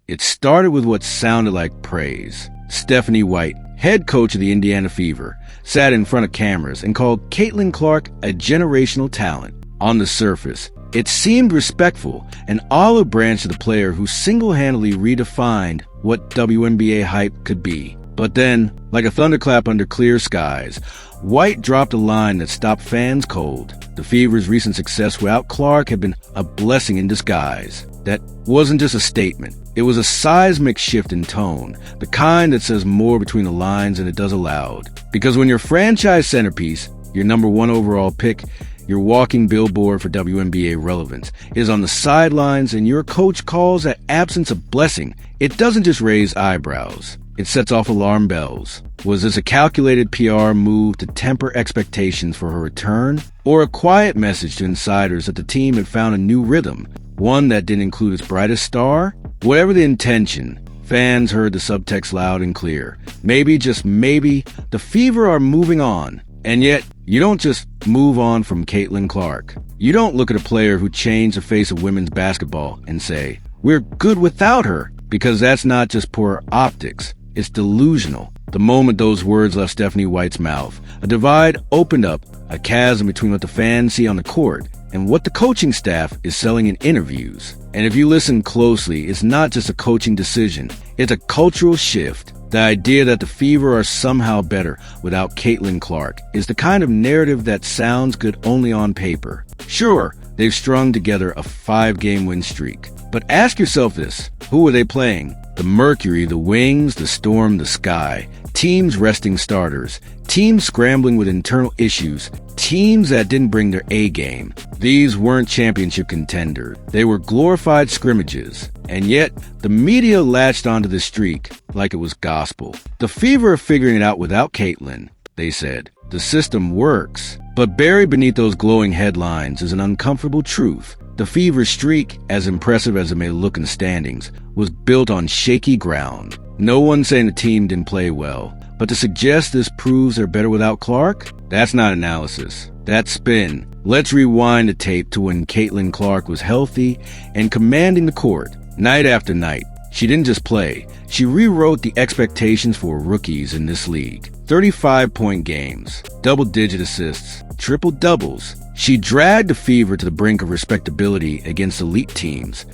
It started with what sounded like praise. Stephanie White, head coach of the Indiana Fever, sat in front of cameras and called Caitlin Clark a generational talent. On the surface, it seemed respectful, an olive branch to the player who single-handedly redefined what WNBA hype could be. But then, like a thunderclap under clear skies, White dropped a line that stopped fans cold. The Fever's recent success without Clark had been a blessing in disguise. That wasn't just a statement. It was a seismic shift in tone, the kind that says more between the lines than it does aloud. Because when your franchise centerpiece, your number one overall pick, your walking billboard for WNBA relevance, is on the sidelines and your coach calls that absence a blessing, it doesn't just raise eyebrows. It sets off alarm bells. Was this a calculated PR move to temper expectations for her return, or a quiet message to insiders that the team had found a new rhythm, one that didn't include its brightest star? Whatever the intention, fans heard the subtext loud and clear. Maybe, just maybe, the Fever are moving on. And yet, you don't just move on from Caitlin Clark. You don't look at a player who changed the face of women's basketball and say, we're good without her, because that's not just poor optics. It's delusional. The moment those words left Stephanie White's mouth, a divide opened up, a chasm between what the fans see on the court and what the coaching staff is selling in interviews. And if you listen closely, it's not just a coaching decision. It's a cultural shift. The idea that the Fever are somehow better without Caitlin Clark is the kind of narrative that sounds good only on paper. Sure, they've strung together a 5-game win streak. But ask yourself this, who are they playing? The Mercury, the Wings, the Storm, the Sky. Teams resting starters. Teams scrambling with internal issues. Teams that didn't bring their A game. These weren't championship contenders. They were glorified scrimmages. And yet, the media latched onto the streak like it was gospel. The Fever are figuring it out without Caitlin, they said. The system works. But buried beneath those glowing headlines is an uncomfortable truth. The Fever streak, as impressive as it may look in the standings, was built on shaky ground. No one's saying the team didn't play well, but to suggest this proves they're better without Clark? That's not analysis. That's spin. Let's rewind the tape to when Caitlin Clark was healthy and commanding the court, night after night. She didn't just play. She rewrote the expectations for rookies in this league. 35-point games, double-digit assists, triple-doubles. She dragged the Fever to the brink of respectability against elite teams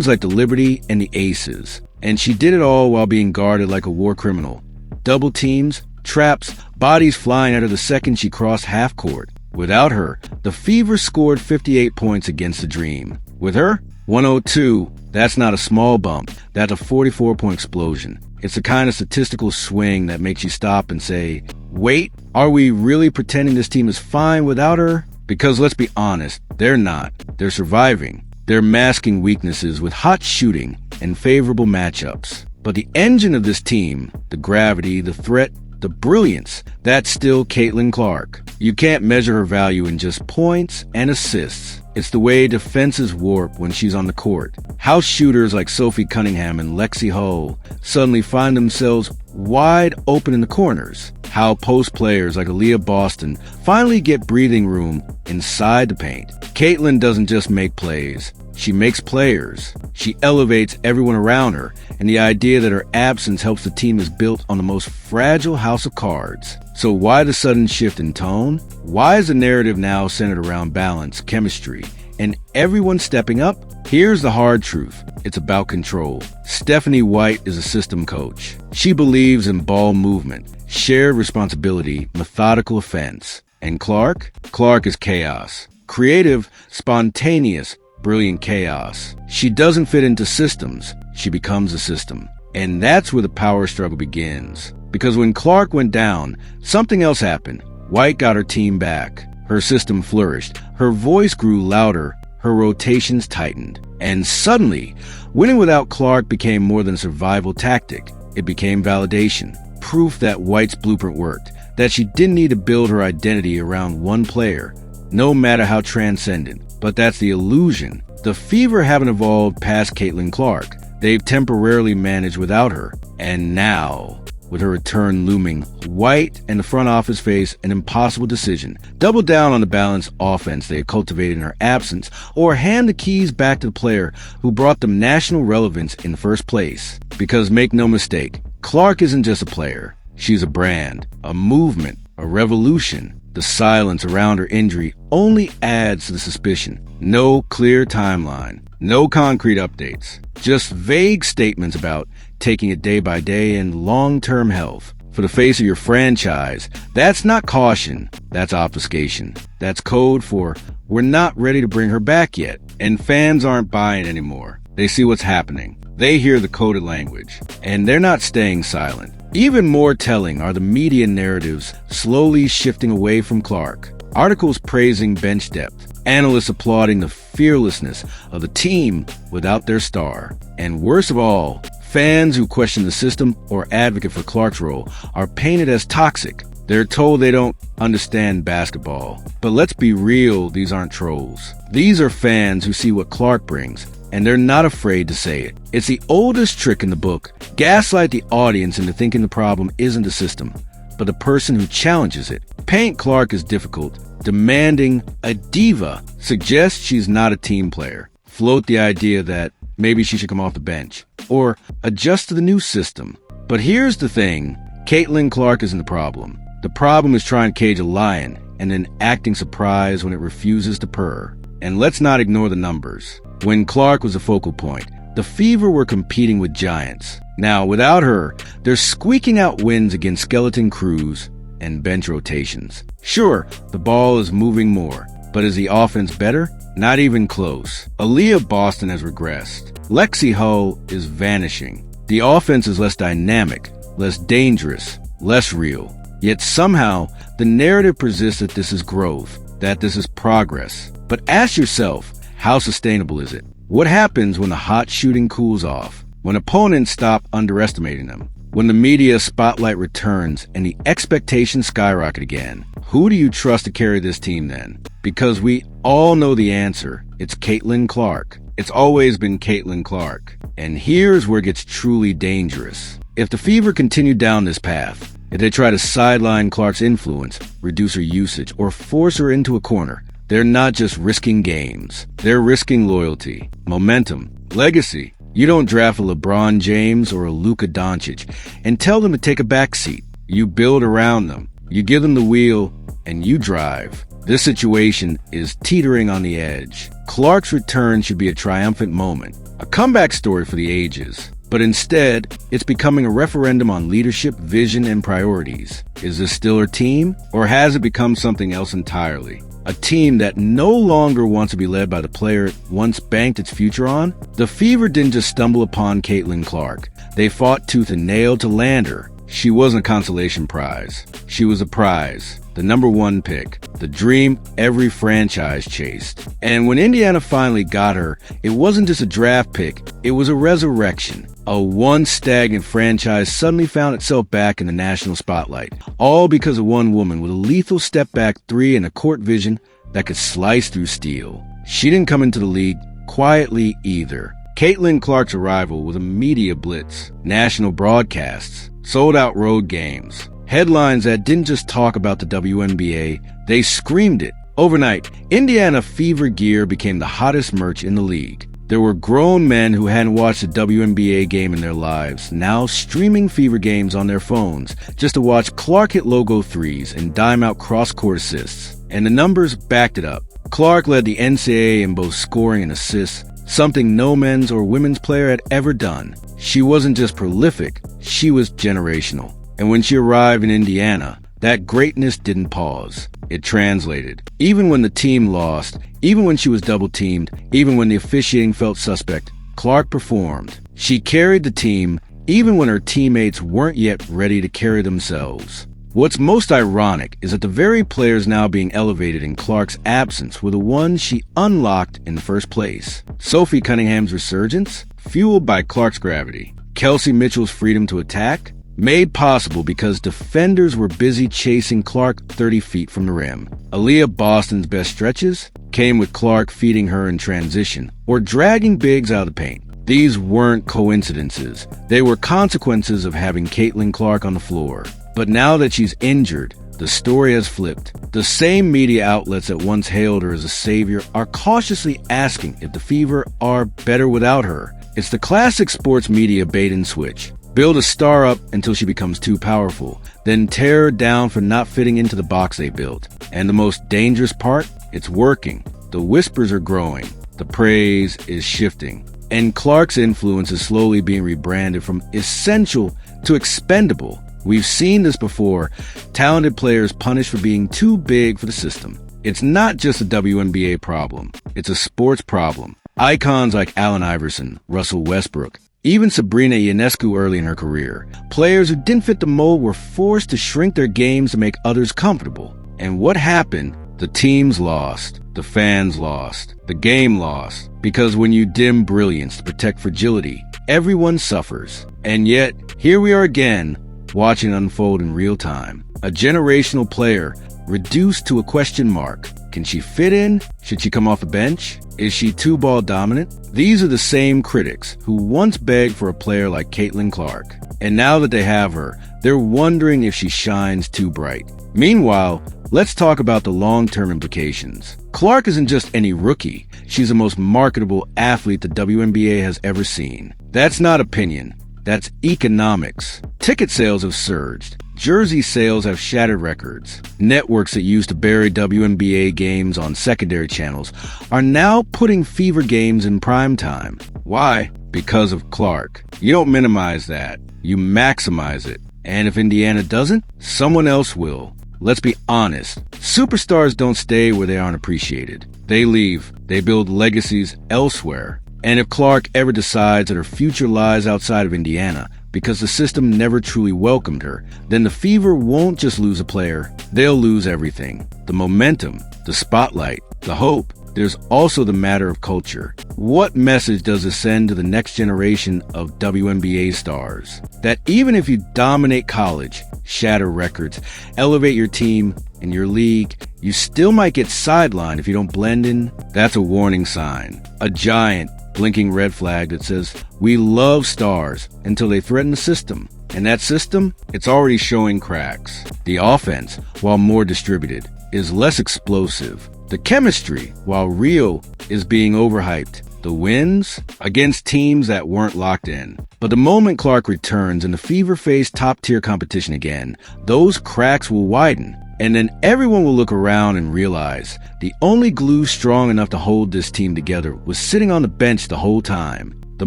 like the Liberty and the Aces. And she did it all while being guarded like a war criminal. Double teams, traps, bodies flying at her the second she crossed half court. Without her, the Fever scored 58 points against the Dream. With her, 102. That's not a small bump. That's a 44-point explosion. It's the kind of statistical swing that makes you stop and say, wait, are we really pretending this team is fine without her? Because let's be honest, they're not. They're surviving. They're masking weaknesses with hot shooting and favorable matchups. But the engine of this team, the gravity, the threat, the brilliance, that's still Caitlin Clark. You can't measure her value in just points and assists. It's the way defenses warp when she's on the court. How shooters like Sophie Cunningham and Lexi Hull suddenly find themselves wide open in the corners. How post players like Aaliyah Boston finally get breathing room inside the paint. Caitlin doesn't just make plays. She makes players. She elevates everyone around her, and the idea that her absence helps the team is built on the most fragile house of cards. So why the sudden shift in tone? Why is the narrative now centered around balance, chemistry, and everyone stepping up? Here's the hard truth. It's about control. Stephanie White is a system coach. She believes in ball movement, shared responsibility, methodical offense. And Clark? Clark is chaos. Creative, spontaneous, brilliant chaos. She doesn't fit into systems. She becomes a system. And that's where the power struggle begins. Because when Clark went down, something else happened. White got her team back. Her system flourished. Her voice grew louder. Her rotations tightened. And suddenly, winning without Clark became more than a survival tactic. It became validation. Proof that White's blueprint worked. That she didn't need to build her identity around one player, no matter how transcendent. But that's the illusion. The Fever haven't evolved past Caitlin Clark. They've temporarily managed without her. And now, With her return looming, White and the front office face an impossible decision: double down on the balanced offense they had cultivated in her absence, or hand the keys back to the player who brought them national relevance in the first place. Because make no mistake, Clark isn't just a player. She's a brand, a movement, a revolution. The silence around her injury only adds to the suspicion. No clear timeline, no concrete updates, just vague statements about taking it day by day and long-term health. For the face of your franchise, that's not caution, that's obfuscation. That's code for, we're not ready to bring her back yet. And fans aren't buying anymore. They see what's happening. They hear the coded language, and they're not staying silent. Even more telling are the media narratives slowly shifting away from Clark. Articles praising bench depth, analysts applauding the fearlessness of the team without their star. And worst of all, fans who question the system or advocate for Clark's role are painted as toxic. They're told they don't understand basketball. But let's be real, these aren't trolls. These are fans who see what Clark brings, and they're not afraid to say it. It's the oldest trick in the book: gaslight the audience into thinking the problem isn't the system, but the person who challenges it. Paint Clark as difficult, demanding, a diva, suggest she's not a team player, float the idea that maybe she should come off the bench, or adjust to the new system. But here's the thing, Caitlin Clark isn't the problem. The problem is trying to cage a lion and then acting surprised when it refuses to purr. And let's not ignore the numbers. When Clark was a focal point, the Fever were competing with giants. Now, without her, they're squeaking out wins against skeleton crews and bench rotations. Sure, the ball is moving more, but is the offense better? Not even close. Aaliyah Boston has regressed. Lexi Hull is vanishing. The offense is less dynamic, less dangerous, less real. Yet somehow, the narrative persists that this is growth, that this is progress. But ask yourself, how sustainable is it? What happens when the hot shooting cools off? When opponents stop underestimating them? When the media spotlight returns and the expectations skyrocket again? Who do you trust to carry this team then? Because we all know the answer. It's Caitlin Clark. It's always been Caitlin Clark. And here's where it gets truly dangerous. If the Fever continue down this path, if they try to sideline Clark's influence, reduce her usage, or force her into a corner, they're not just risking games. They're risking loyalty, momentum, legacy. You don't draft a LeBron James or a Luka Doncic and tell them to take a back seat. You build around them. You give them the wheel, and you drive. This situation is teetering on the edge. Clark's return should be a triumphant moment, a comeback story for the ages. But instead, it's becoming a referendum on leadership, vision, and priorities. Is this still her team, or has it become something else entirely? A team that no longer wants to be led by the player it once banked its future on? The Fever didn't just stumble upon Caitlin Clark. They fought tooth and nail to land her. She wasn't a consolation prize. She was a prize, the #1 pick, the dream every franchise chased. And when Indiana finally got her, it wasn't just a draft pick, it was a resurrection. A once stagnant franchise suddenly found itself back in the national spotlight, all because of one woman with a lethal step-back three and a court vision that could slice through steel. She didn't come into the league quietly either. Caitlin Clark's arrival was a media blitz, national broadcasts, sold-out road games, headlines that didn't just talk about the WNBA, they screamed it. Overnight, Indiana Fever gear became the hottest merch in the league. There were grown men who hadn't watched a WNBA game in their lives, now streaming Fever games on their phones just to watch Clark hit logo threes and dime out cross-court assists. And the numbers backed it up. Clark led the NCAA in both scoring and assists, something no men's or women's player had ever done. She wasn't just prolific, she was generational. And when she arrived in Indiana, that greatness didn't pause. It translated. Even when the team lost, even when she was double-teamed, even when the officiating felt suspect, Clark performed. She carried the team, even when her teammates weren't yet ready to carry themselves. What's most ironic is that the very players now being elevated in Clark's absence were the ones she unlocked in the first place. Sophie Cunningham's resurgence, fueled by Clark's gravity. Kelsey Mitchell's freedom to attack, made possible because defenders were busy chasing Clark 30 feet from the rim. Aaliyah Boston's best stretches came with Clark feeding her in transition or dragging bigs out of the paint. These weren't coincidences. They were consequences of having Caitlin Clark on the floor. But now that she's injured, the story has flipped. The same media outlets that once hailed her as a savior are cautiously asking if the Fever are better without her. It's the classic sports media bait and switch. Build a star up until she becomes too powerful, then tear her down for not fitting into the box they built. And the most dangerous part? It's working. The whispers are growing. The praise is shifting. And Clark's influence is slowly being rebranded from essential to expendable. We've seen this before. Talented players punished for being too big for the system. It's not just a WNBA problem. It's a sports problem. Icons like Allen Iverson, Russell Westbrook, even Sabrina Ionescu early in her career. Players who didn't fit the mold were forced to shrink their games to make others comfortable. And what happened? The teams lost. The fans lost. The game lost. Because when you dim brilliance to protect fragility, everyone suffers. And yet, here we are again, watching it unfold in real time. A generational player reduced to a question mark. Can she fit in? Should she come off the bench? Is she two-ball dominant? These are the same critics who once begged for a player like Caitlin Clark. And now that they have her, they're wondering if she shines too bright. Meanwhile, let's talk about the long-term implications. Clark isn't just any rookie. She's the most marketable athlete the WNBA has ever seen. That's not opinion. That's economics. Ticket sales have surged. Jersey sales have shattered records. Networks that used to bury WNBA games on secondary channels are now putting Fever games in prime time. Why? Because of Clark. You don't minimize that. You maximize it. And if Indiana doesn't, someone else will. Let's be honest. Superstars don't stay where they aren't appreciated. They leave. They build legacies elsewhere. And if Clark ever decides that her future lies outside of Indiana because the system never truly welcomed her, then the Fever won't just lose a player, they'll lose everything. The momentum, the spotlight, the hope. There's also the matter of culture. What message does it send to the next generation of WNBA stars? That even if you dominate college, shatter records, elevate your team and your league, you still might get sidelined if you don't blend in? That's a warning sign. A giant, blinking red flag that says, we love stars until they threaten the system. And that system, it's already showing cracks. The offense, while more distributed, is less explosive. The chemistry, while real, is being overhyped. The wins against teams that weren't locked in. But the moment Clark returns and the Fever face top-tier competition again, those cracks will widen. And then everyone will look around and realize the only glue strong enough to hold this team together was sitting on the bench the whole time. The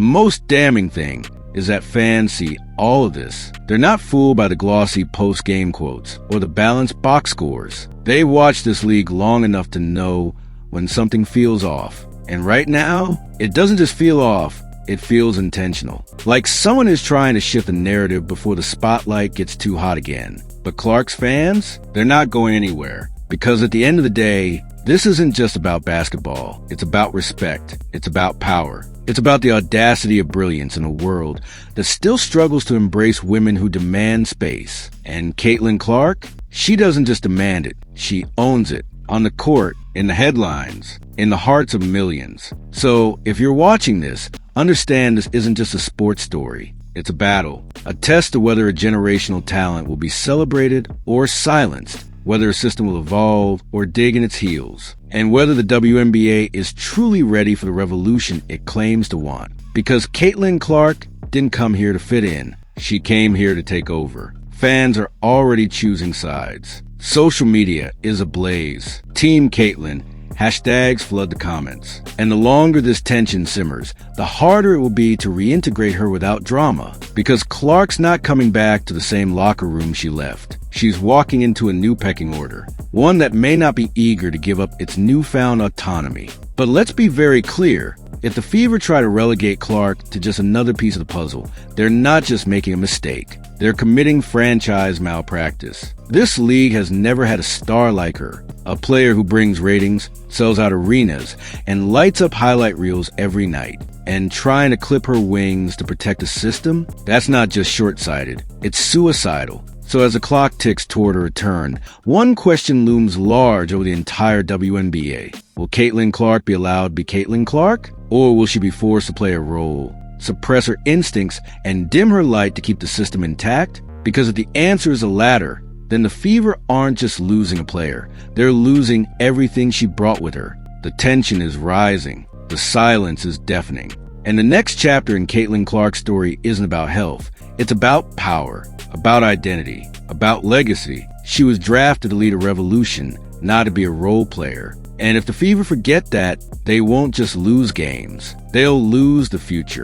most damning thing is that fans see all of this. They're not fooled by the glossy post-game quotes or the balanced box scores. They watched this league long enough to know when something feels off. And right now, it doesn't just feel off, it feels intentional. Like someone is trying to shift the narrative before the spotlight gets too hot again. But Clark's fans, they're not going anywhere. Because at the end of the day, this isn't just about basketball. It's about respect. It's about power. It's about the audacity of brilliance in a world that still struggles to embrace women who demand space. And Caitlin Clark, she doesn't just demand it. She owns it. On the court, in the headlines, in the hearts of millions. So if you're watching this, understand this isn't just a sports story. It's a battle. A test of whether a generational talent will be celebrated or silenced. Whether a system will evolve or dig in its heels, and whether the WNBA is truly ready for the revolution it claims to want. Because Caitlin Clark didn't come here to fit in. She came here to take over. Fans are already choosing sides. Social media is ablaze. Team Caitlin. Hashtags flood the comments. And the longer this tension simmers, the harder it will be to reintegrate her without drama. Because Clark's not coming back to the same locker room she left. She's walking into a new pecking order. One that may not be eager to give up its newfound autonomy. But let's be very clear. If the Fever try to relegate Clark to just another piece of the puzzle, they're not just making a mistake. They're committing franchise malpractice. This league has never had a star like her. A player who brings ratings, sells out arenas, and lights up highlight reels every night. And trying to clip her wings to protect a system? That's not just short-sighted. It's suicidal. So as the clock ticks toward a return, one question looms large over the entire WNBA. Will Caitlin Clark be allowed to be Caitlin Clark? Or will she be forced to play a role? suppress her instincts, and dim her light to keep the system intact? Because if the answer is the latter, then the Fever aren't just losing a player, they're losing everything she brought with her. The tension is rising. The silence is deafening. And the next chapter in Caitlin Clark's story isn't about health. It's about power, about identity, about legacy. She was drafted to lead a revolution, not to be a role player. And if the Fever forget that, they won't just lose games. They'll lose the future.